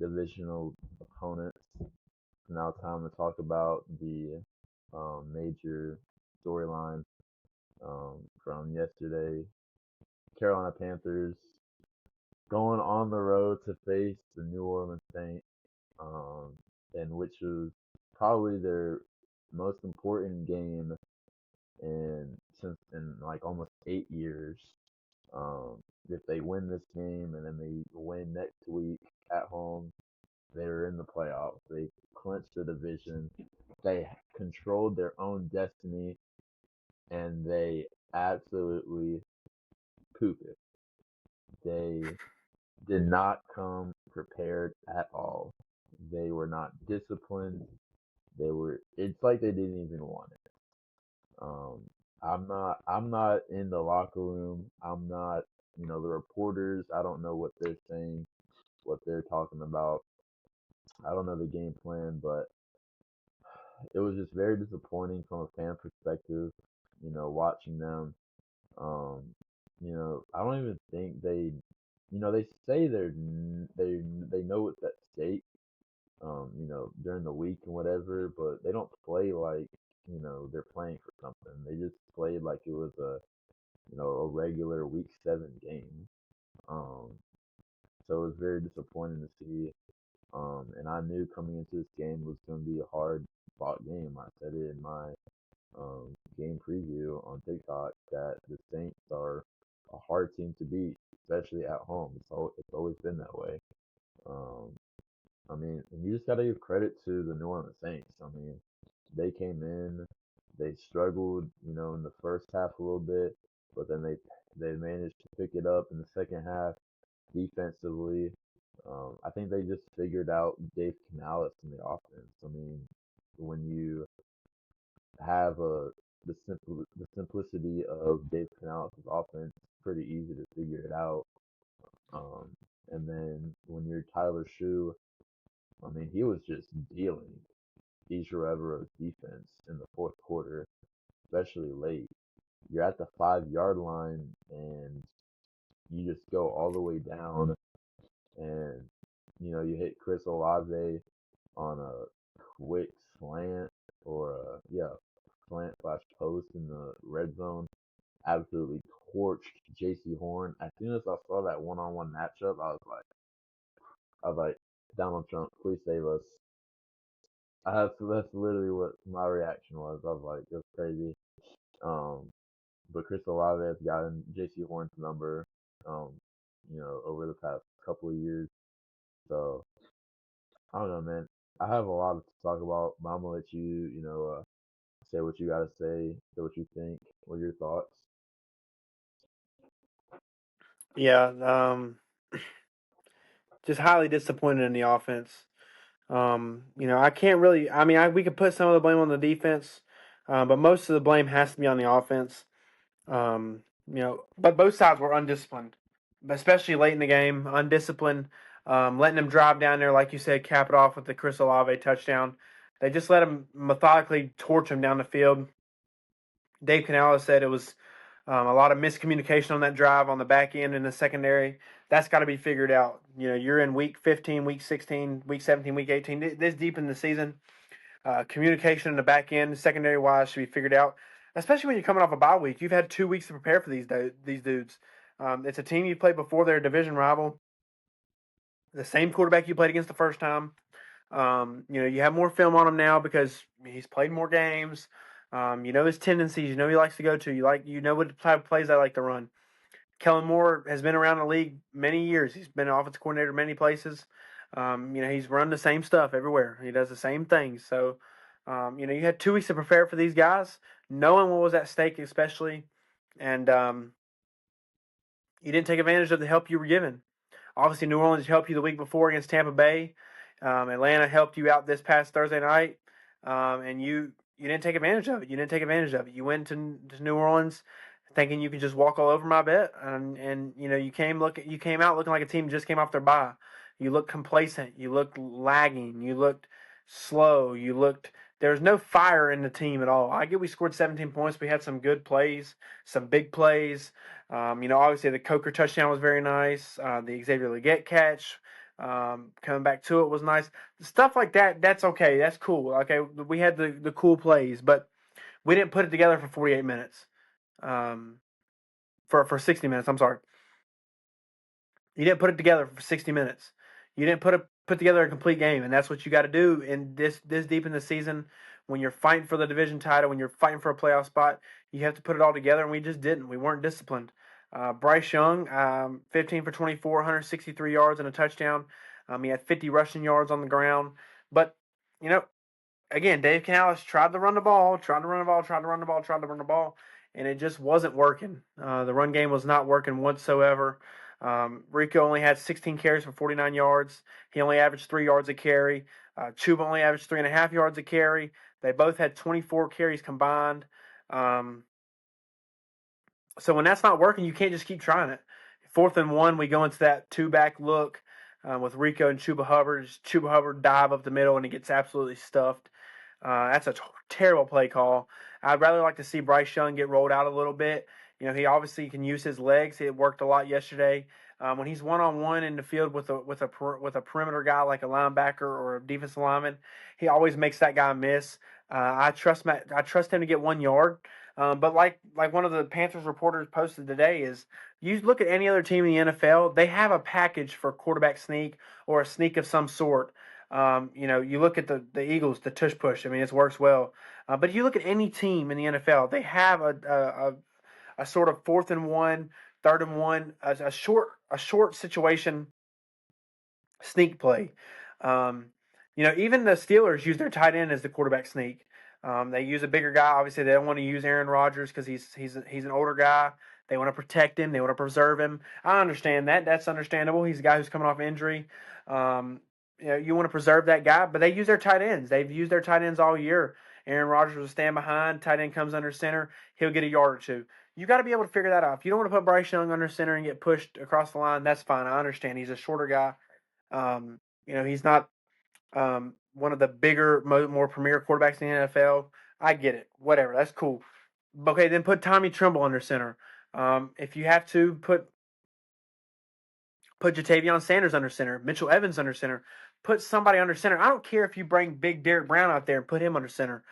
divisional opponents, now time to talk about the major storyline from yesterday. Carolina Panthers going on the road to face the New Orleans Saints, and which was probably their most important game in like almost 8 years. Um, if they win this game and then they win next week at home, they're in the playoffs. They clinched the division. They controlled their own destiny, and they absolutely poop it. They did not come prepared at all. They were not disciplined. It's like they didn't even want it. Um, I'm not in the locker room. I'm not, the reporters, I don't know what they're saying, what they're talking about. I don't know the game plan, but it was just very disappointing from a fan perspective, watching them. Um, I don't even think they say they know what's at stake, during the week and whatever, but they don't play like, they're playing for something. They just played like it was a regular week 7 game. Um, so it was very disappointing to see. And I knew coming into this game was going to be a hard fought game. I said it in my game preview on TikTok that the Saints are a hard team to beat, especially at home. It's always been that way. Um, I mean, and you just got to give credit to the New Orleans Saints. I mean, they came in, they struggled, in the first half a little bit, but then they managed to pick it up in the second half defensively. I think they just figured out Dave Canales in the offense. I mean, when you have the simplicity of Dave Canales' offense, it's pretty easy to figure it out. Um, and then when you're Tyler Shue, I mean, he was just dealing Ejiro Evero's defense in the fourth quarter, especially late. You're at the 5 yard line and you just go all the way down, and you hit Chris Olave on a quick slant or slant slash post in the red zone. Absolutely torched J.C. Horn. As soon as I saw that one-on-one matchup, I was like, Donald Trump, please save us. That's literally what my reaction was. I was like, that's crazy. Um, but Chris Olave has gotten J.C. Horn's number, um, over the past couple of years. So I don't know, man. I have a lot to talk about, but I'm gonna let you, say what you gotta say what you think. What are your thoughts? Yeah, just highly disappointed in the offense. I can't really. I mean, we could put some of the blame on the defense, but most of the blame has to be on the offense. But both sides were undisciplined, especially late in the game, undisciplined. Letting them drive down there, like you said, cap it off with the Chris Olave touchdown. They just let him methodically torch him down the field. Dave Canales said it was a lot of miscommunication on that drive on the back end in the secondary. That's got to be figured out. You're in week 15, week 16, week 17, week 18. This deep in the season, communication in the back end, secondary wise, should be figured out. Especially when you're coming off a bye week, you've had 2 weeks to prepare for these dudes. It's a team you played before, their division rival. The same quarterback you played against the first time. You have more film on him now because he's played more games. You know his tendencies. You know he likes to go to. You know what type of plays I like to run. Kellen Moore has been around the league many years. He's been an offensive coordinator many places. He's run the same stuff everywhere. He does the same things. So, you had 2 weeks to prepare for these guys, knowing what was at stake, especially, and you didn't take advantage of the help you were given. Obviously, New Orleans helped you the week before against Tampa Bay. Atlanta helped you out this past Thursday night, and you didn't take advantage of it. You didn't take advantage of it. You went to New Orleans thinking you could just walk all over my bet, and you came out looking like a team just came off their bye. You looked complacent. You looked lagging. You looked slow. There was no fire in the team at all. I get we scored 17 points. We had some good plays, some big plays. Obviously the Coker touchdown was very nice. The Xavier Legette catch, coming back to it was nice. Stuff like that, that's okay. That's cool. Okay, we had the cool plays, but we didn't put it together for 48 minutes. For 60 minutes. I'm sorry. You didn't put it together for 60 minutes. You didn't put together a complete game, and that's what you got to do in this deep in the season. When you're fighting for the division title, when you're fighting for a playoff spot, you have to put it all together, and we just didn't. We weren't disciplined. Bryce Young, 15 for 24, 163 yards and a touchdown. He had 50 rushing yards on the ground. But, again, Dave Canales tried to run the ball, and it just wasn't working. The run game was not working whatsoever. Rico only had 16 carries for 49 yards. He only averaged 3 yards a carry. Chuba only averaged 3.5 yards a carry. They both had 24 carries combined. So when that's not working, you can't just keep trying it. 4th and 1, we go into that two-back look with Rico and Chuba Hubbard. Chuba Hubbard dive up the middle, and he gets absolutely stuffed. That's a terrible play call. I'd rather like to see Bryce Young get rolled out a little bit. He obviously can use his legs. It worked a lot yesterday. When he's one-on-one in the field with a perimeter guy like a linebacker or a defensive lineman, he always makes that guy miss. I trust him to get 1 yard. But like one of the Panthers reporters posted today is, you look at any other team in the NFL, they have a package for quarterback sneak or a sneak of some sort. You look at the Eagles, the tush push. I mean, it works well. But you look at any team in the NFL, they have a sort of 4th and 1, 3rd and 1, a short situation sneak play. Even the Steelers use their tight end as the quarterback sneak. They use a bigger guy. Obviously, they don't want to use Aaron Rodgers because he's an older guy. They want to protect him. They want to preserve him. I understand that. That's understandable. He's a guy who's coming off injury. You want to preserve that guy, but they use their tight ends. They've used their tight ends all year. Aaron Rodgers will stand behind. Tight end comes under center. He'll get a yard or two. You got to be able to figure that out. If you don't want to put Bryce Young under center and get pushed across the line, that's fine. I understand. He's a shorter guy. He's not one of the bigger, more premier quarterbacks in the NFL. I get it. Whatever. That's cool. Okay, then put Tommy Tremble under center. If you have to, put Jatavion Sanders under center, Mitchell Evans under center. put somebody under center. I don't care if you bring big Derek Brown out there and put him under center.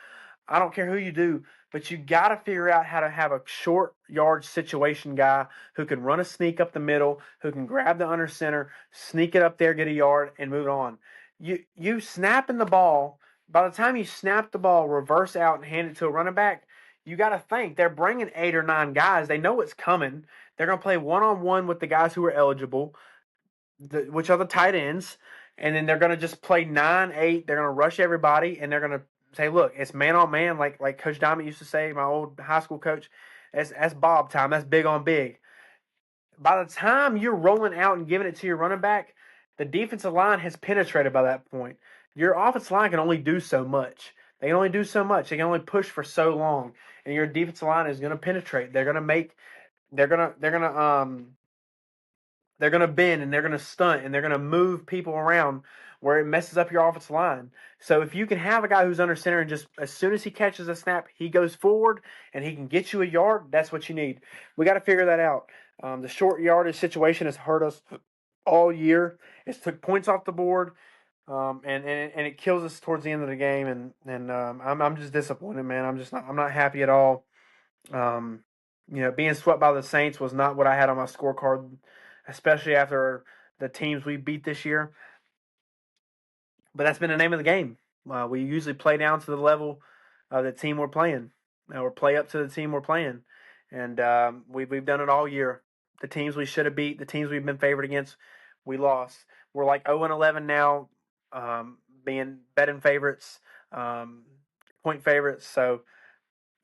I don't care who you do, but you got to figure out how to have a short yard situation guy who can run a sneak up the middle, who can grab the under center, sneak it up there, get a yard, and move on. You snapping the ball. By the time you snap the ball, reverse out and hand it to a running back, you got to think they're bringing 8 or 9 guys. They know what's coming. They're going to play one-on-one with the guys who are eligible, which are the tight ends, and then they're going to just play 9-8. They're going to rush everybody, and they're going to say, "Look, it's man on man," like Coach Diamond used to say, my old high school coach. That's Bob time. That's big on big. By the time you're rolling out and giving it to your running back, the defensive line has penetrated by that point. Your offensive line can only do so much. They can only do so much. They can only push for so long, and your defensive line is going to penetrate. They're going to make. They're going to bend and they're going to stunt and they're going to move people around where it messes up your offensive line. So if you can have a guy who's under center and just as soon as he catches a snap, he goes forward and he can get you a yard, that's what you need. We got to figure that out. The short yardage situation has hurt us all year. It's took points off the board, and it kills us towards the end of the game. And I'm just disappointed, man. I'm not happy at all. Um, being swept by the Saints was not what I had on my scorecard, especially after the teams we beat this year. But that's been the name of the game. We usually play down to the level of the team we're playing, or play up to the team we're playing, and we've done it all year. The teams we should have beat, the teams we've been favored against, we lost. We're like 0-11 now, being betting favorites, point favorites. So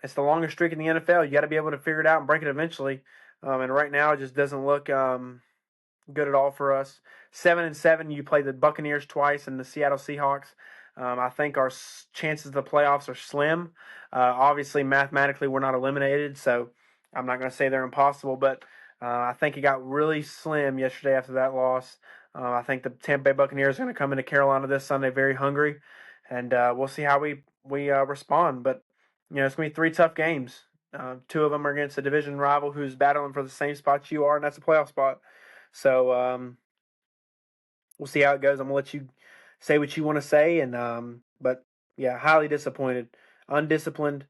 it's the longest streak in the NFL. You got to be able to figure it out and break it eventually. And right now, it just doesn't look good at all for us. 7-7. You play the Buccaneers twice and the Seattle Seahawks. I think our chances of the playoffs are slim. Obviously, mathematically, we're not eliminated, so I'm not going to say they're impossible. But I think it got really slim yesterday after that loss. I think the Tampa Bay Buccaneers are going to come into Carolina this Sunday very hungry, and we'll see how we respond. But it's going to be 3 tough games. 2 of them are against a division rival who's battling for the same spot you are, and that's a playoff spot. So we'll see how it goes. I'm gonna let you say what you want to say, and but yeah, highly disappointed, undisciplined.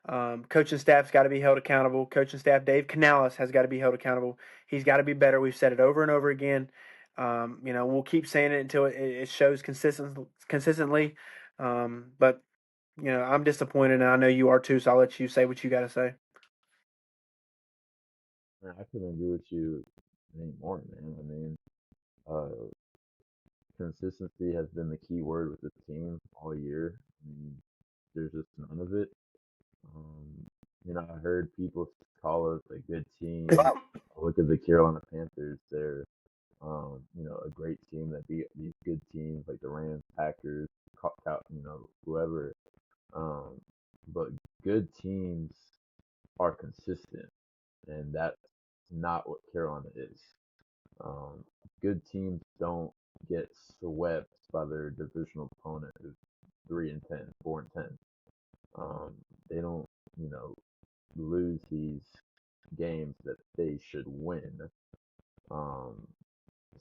Coaching staff's got to be held accountable. Coaching staff Dave Canales has got to be held accountable. He's got to be better. We've said it over and over again. We'll keep saying it until it shows consistently. But I'm disappointed, and I know you are too. So I'll let you say what you got to say. Man, I couldn't agree with you anymore, man. I mean, uh, consistency has been the key word with this team all year. I mean, there's just none of it. Um, I heard people call us a good team. Look at the Carolina Panthers. They're, a great team that beat these good teams like the Rams, Packers, whoever. Um, but good teams are consistent, and that's not what Carolina is. Um, Good teams don't get swept by their divisional opponent who's 3-10, 4-10. They don't, you know, lose these games that they should win. Um,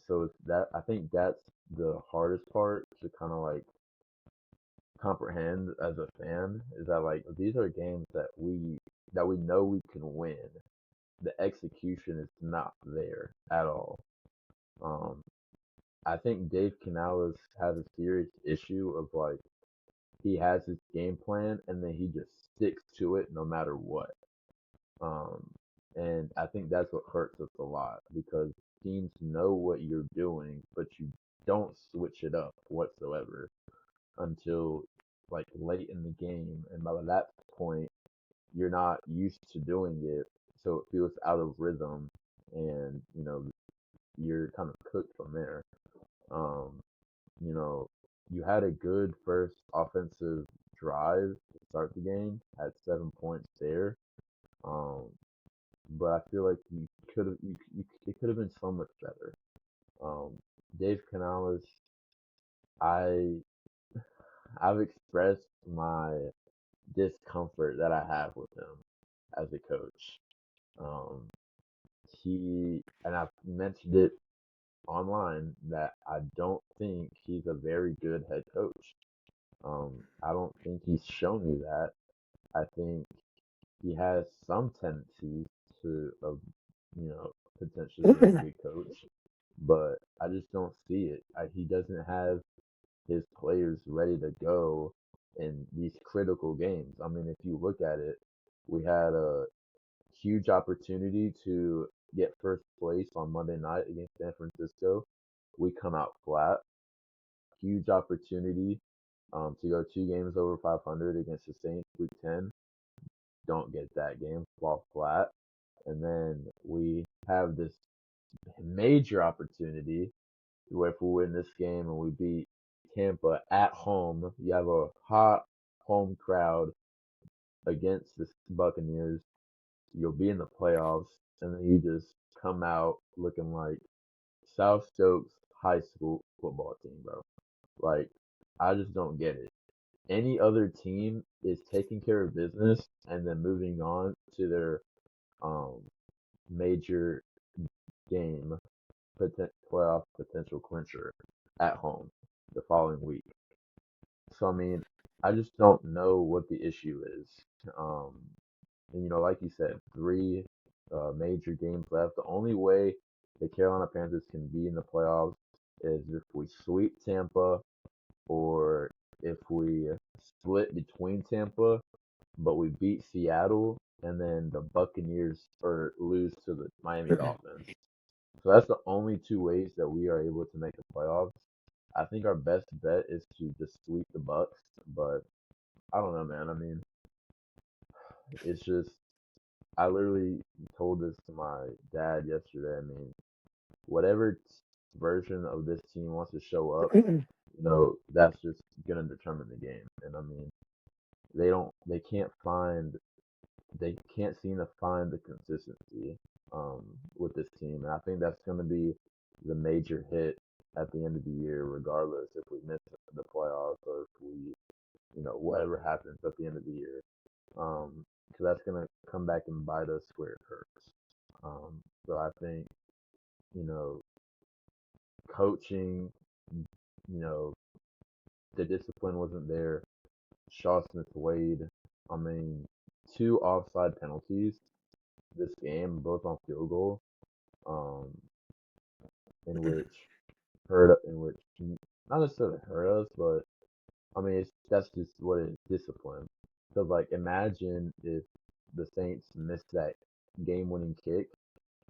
so that I think that's the hardest part to kind of like comprehend as a fan is that like these are games that we know we can win. The execution is not there at all. Um, I think Dave Canales has a serious issue of like he has his game plan and then he just sticks to it no matter what. Um, and I think that's what hurts us a lot because teams know what you're doing, but you don't switch it up whatsoever until like late in the game. And by that point, you're not used to doing it, so it feels out of rhythm, and you're kind of cooked from there. Um, you know, you had a good first offensive drive to start the game, had 7 points there. Um, but I feel like you could have it could have been so much better. Um, Dave Canales, I I've expressed my discomfort that I have with him as a coach. Um, he and I've mentioned it online that I don't think he's a very good head coach. I don't think he's shown me that. I think he has some tendencies to, potentially being a good coach, but I just don't see it. He doesn't have his players ready to go in these critical games. I mean, if you look at it, we had a huge opportunity to get first place on Monday night against San Francisco. We come out flat. Huge opportunity to go 2 games over 500 against the Saints Week 10. Don't get that game, fall flat. And then we have this major opportunity where if we win this game and we beat Tampa at home, you have a hot home crowd against the Buccaneers. You'll be in the playoffs, and then you just come out looking like South Stokes High School football team, bro. Like, I just don't get it. Any other team is taking care of business and then moving on to their um major game, playoff potential clincher at home the following week. So I mean, I just don't know what the issue is. Um, and like you said, three major games left. The only way the Carolina Panthers can be in the playoffs is if we sweep Tampa or if we split between Tampa, but we beat Seattle and then the Buccaneers or lose to the Miami Dolphins. So that's the only two ways that we are able to make the playoffs. I think our best bet is to just sweep the Bucks, but I don't know, man. I mean, it's just I literally told this to my dad yesterday. I mean, whatever version of this team wants to show up, that's just gonna determine the game. And I mean, they can't seem to find the consistency with this team, and I think that's gonna be the major hit at the end of the year, regardless if we miss the playoffs or if we, whatever happens at the end of the year. Because that's gonna come back and bite us where it hurts. So I think, you know, coaching, you know, the discipline wasn't there. Shaw Smith Wade, I mean, two offside penalties this game, both on field goal, um, in which not necessarily hurt us, but I mean, that's just what it is, discipline. Because like, imagine if the Saints missed that game-winning kick,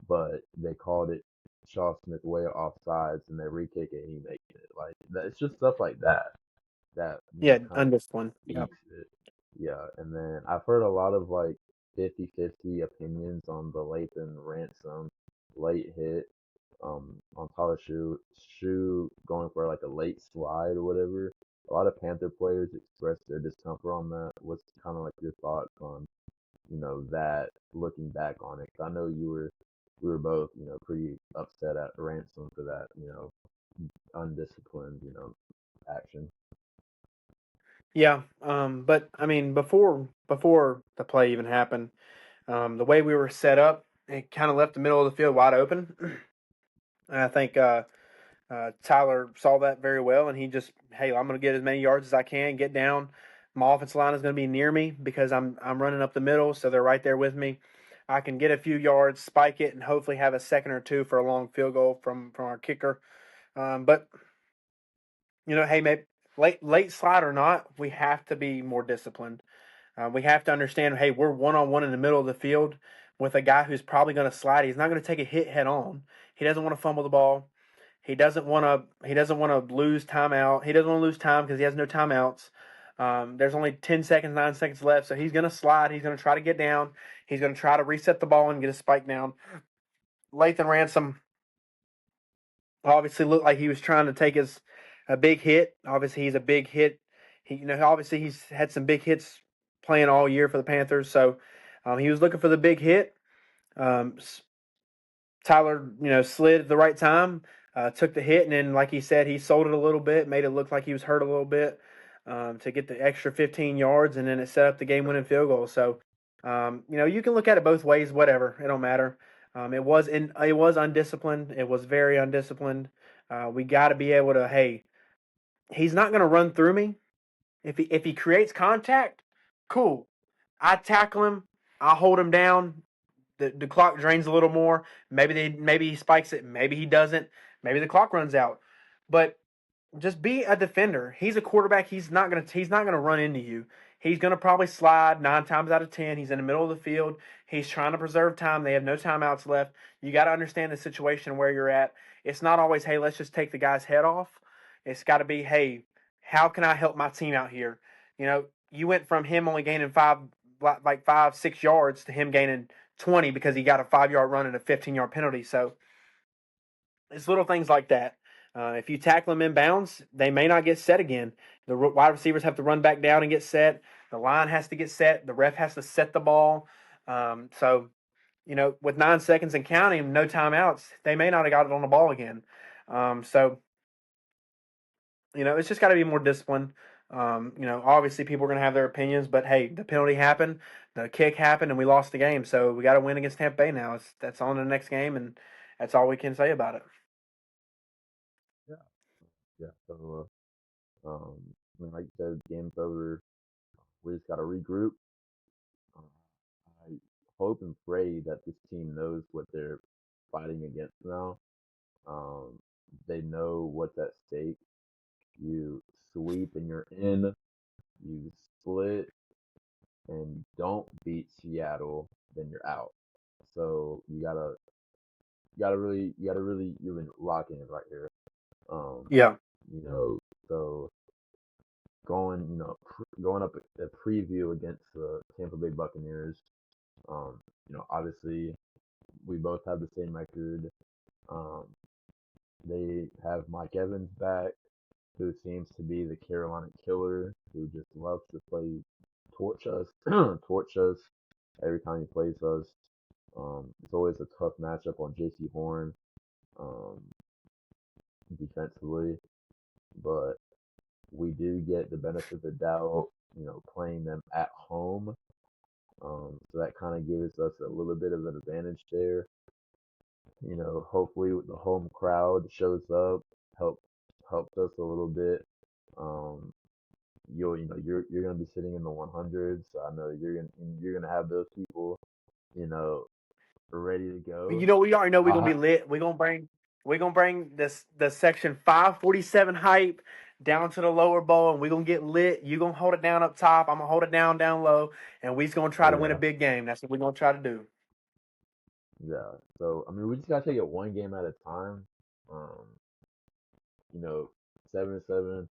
but they called it Shaw Smith way offsides, and they re-kick it, and he makes it. Like, it's just stuff like that Yeah, kind of undisciplined. Yeah. eats it. Yeah, and then I've heard a lot of like 50-50 opinions on the Lathan Ransom late hit on Tyler Shoe going for like a late slide or whatever. A lot of Panther players expressed their discomfort on that. What's kind of like your thoughts on that looking back on it? 'Cause I know we were both pretty upset at Ransom for that undisciplined action. Yeah. But I mean, before the play even happened, the way we were set up, it kind of left the middle of the field wide open. And I think Tyler saw that very well, and he just, hey, I'm going to get as many yards as I can, get down. My offensive line is going to be near me because I'm running up the middle, so they're right there with me. I can get a few yards, spike it, and hopefully have a second or two for a long field goal from our kicker. But hey, maybe late slide or not, we have to be more disciplined. We have to understand, hey, we're one on one in the middle of the field with a guy who's probably going to slide. He's not going to take a hit head on. He doesn't want to fumble the ball. He doesn't want to. He doesn't want to lose timeout. He doesn't want to lose time because he has no timeouts. There's only 10 seconds, 9 seconds left, so he's going to slide. He's going to try to get down. He's going to try to reset the ball and get a spike down. Lathan Ransom obviously looked like he was trying to take a big hit. Obviously, he's a big hit. Obviously he's had some big hits playing all year for the Panthers, so he was looking for the big hit. Um, Tyler, slid at the right time, took the hit, and then, like he said, he sold it a little bit, made it look like he was hurt a little bit to get the extra 15 yards, and then it set up the game-winning field goal. So, you can look at it both ways, whatever. It don't matter. It was undisciplined. It was very undisciplined. We got to be able to. Hey, he's not going to run through me. If he creates contact, cool. I tackle him. I hold him down. The clock drains a little more. Maybe he spikes it. Maybe he doesn't. Maybe the clock runs out. But just be a defender. He's a quarterback. He's not gonna run into you. He's gonna probably slide 9 times out of 10. He's in the middle of the field. He's trying to preserve time. They have no timeouts left. You got to understand the situation where you're at. It's not always, hey, let's just take the guy's head off. It's got to be, hey, how can I help my team out here? You went from him only gaining 5, 6 yards to him gaining 20 because he got a 5 yard run and a 15-yard penalty. So it's little things like that. If you tackle them in bounds, they may not get set again. The wide receivers have to run back down and get set. The line has to get set. The ref has to set the ball. So, with 9 seconds and counting, no timeouts, they may not have got it on the ball again. So, it's just got to be more disciplined. Obviously people are going to have their opinions, but hey, the penalty happened, the kick happened, and we lost the game. So we got to win against Tampa Bay now. That's on to the next game, and that's all we can say about it. Yeah, yeah. So, I mean, like you said, game's over. We just got to regroup. Um, I hope and pray that this team knows what they're fighting against now. Um, they know what's at stake. You sweep and you're in. You split and don't beat Seattle, then you're out. So you gotta really lock in right here. Um, Yeah. you know, so going up a preview against the Tampa Bay Buccaneers. Obviously we both have the same record. Um, they have Mike Evans back, who seems to be the Carolina killer, who just loves to play torch us, torch us every time he plays us. It's always a tough matchup on JC Horn, um, defensively, but we do get the benefit of the doubt, playing them at home. So that kind of gives us a little bit of an advantage there. Hopefully the home crowd shows up, help helps us a little bit. Um, you're gonna be sitting in the 100s. So I know you're gonna have those people, you know, ready to go. We already know we're gonna be Uh, lit. We're gonna bring this the section 547 hype down to the lower bowl, and we're gonna get lit. You gonna hold it down up top. I'm gonna hold it down low, and we's gonna try oh to win a yeah, big game. That's what we're gonna try to do. yeah. So I mean, we just gotta take it one game at a time. Um, you know, 7-7.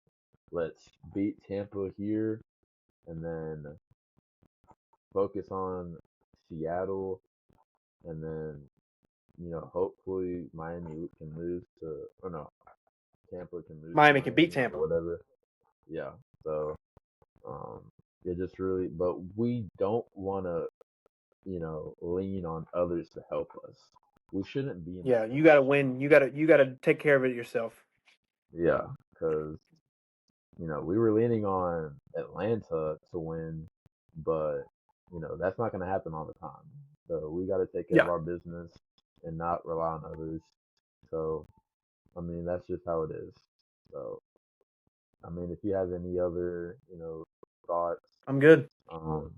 Let's beat Tampa here, and then focus on Seattle, and then hopefully Miami can lose to, or no, Tampa can lose to Miami can beat Miami or Tampa. whatever. Yeah. So, um, yeah, just really, but we don't want to, lean on others to help us. We shouldn't be in Yeah, that you gotta position. win. You gotta take care of it yourself. Yeah, because we were leaning on Atlanta to win, but that's not going to happen all the time. So we got to take care of Yeah, our business and not rely on others. So I mean, that's just how it is. So I mean, if you have any other thoughts, I'm good. all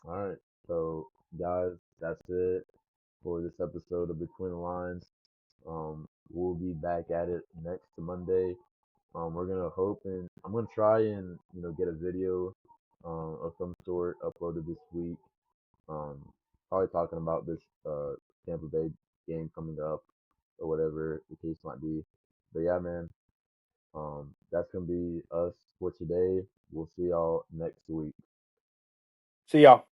right. So guys, that's it for this episode of Between the Lines. We'll be back at it next Monday. We're gonna hope and I'm gonna try and get a video of some sort uploaded this week. Um, Probably talking about this Tampa Bay game coming up or whatever the case might be. But yeah, man, that's gonna be us for today. We'll see y'all next week. See y'all.